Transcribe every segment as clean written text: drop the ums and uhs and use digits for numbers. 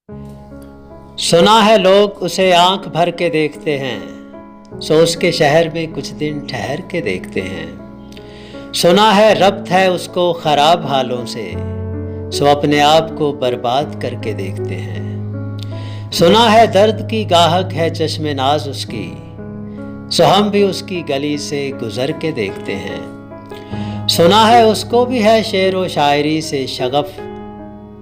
सुना है लोग उसे आंख भर के देखते हैं, सो उसके शहर में कुछ दिन ठहर के देखते हैं। सुना है रब्त है उसको खराब हालों से, सो अपने आप को बर्बाद करके देखते हैं। सुना है दर्द की गाहक है चश्मे नाज उसकी, सो हम भी उसकी गली से गुजर के देखते हैं। सुना है उसको भी है शेर व शायरी से शगफ,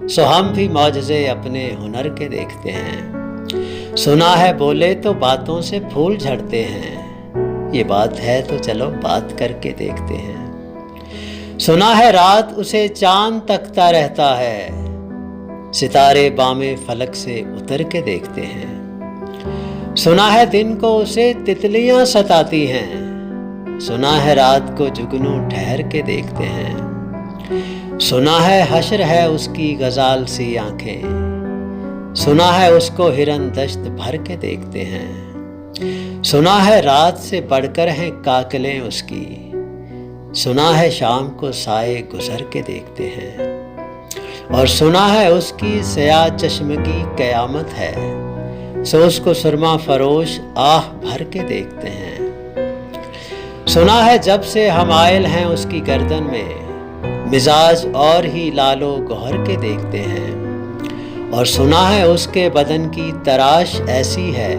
सो हम भी मौजज़े अपने हुनर के देखते हैं। सुना है बोले तो बातों से फूल झड़ते हैं, ये बात है तो चलो बात करके देखते हैं। सुना है रात उसे चांद तकता रहता है, सितारे बामे फलक से उतर के देखते हैं। सुना है दिन को उसे तितलियां सताती हैं, सुना है रात को जुगनू ठहर के देखते हैं। सुना है हश्र है उसकी गजाल सी आंखें, सुना है उसको हिरन दश्त भर के देखते हैं। सुना है रात से बढ़कर हैं काकलें उसकी, सुना है शाम को साए गुजर के देखते हैं। और सुना है उसकी सया चश्मगी कयामत है, सो उसको सुरमा फरोश आह भर के देखते हैं। सुना है जब से हम आयल हैं उसकी गर्दन में, मिजाज और ही लालो गौहर के देखते हैं। और सुना है उसके बदन की तराश ऐसी है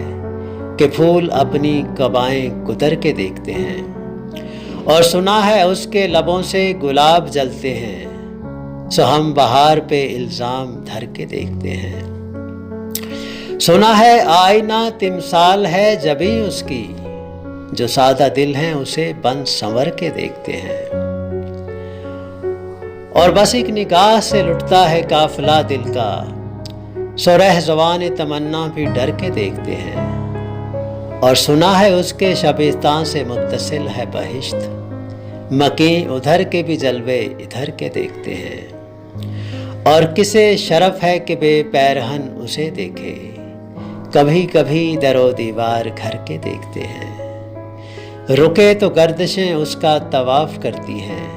कि फूल अपनी कबाएं कुतर के देखते हैं। और सुना है उसके लबों से गुलाब जलते हैं, सो हम बहार पे इल्जाम धर के देखते हैं। सुना है आईना तिमसाल है जबी उसकी, जो सादा दिल हैं उसे बंद संवर के देखते हैं। और बस एक निगाह से लुटता है काफिला दिल का, सो रह ज़बान तमन्ना भी डर के देखते हैं। और सुना है उसके शबीस्तान से मुत्तसिल है बहिश्त, मकीं उधर के भी जलवे इधर के देखते हैं। और किसे शरफ है कि बेपैरहन उसे देखे, कभी कभी दरो दीवार घर के देखते हैं। रुके तो गर्दिशें उसका तवाफ करती हैं,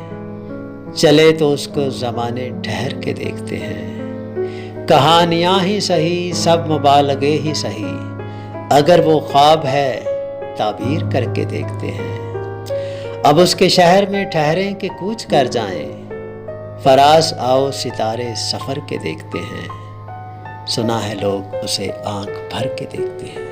चले तो उसको ज़माने ठहर के देखते हैं। कहानियाँ ही सही सब मुबालगे ही सही, अगर वो ख्वाब है ताबीर करके देखते हैं। अब उसके शहर में ठहरें कि कूच कर जाएं, फराज आओ सितारे सफ़र के देखते हैं। सुना है लोग उसे आंख भर के देखते हैं।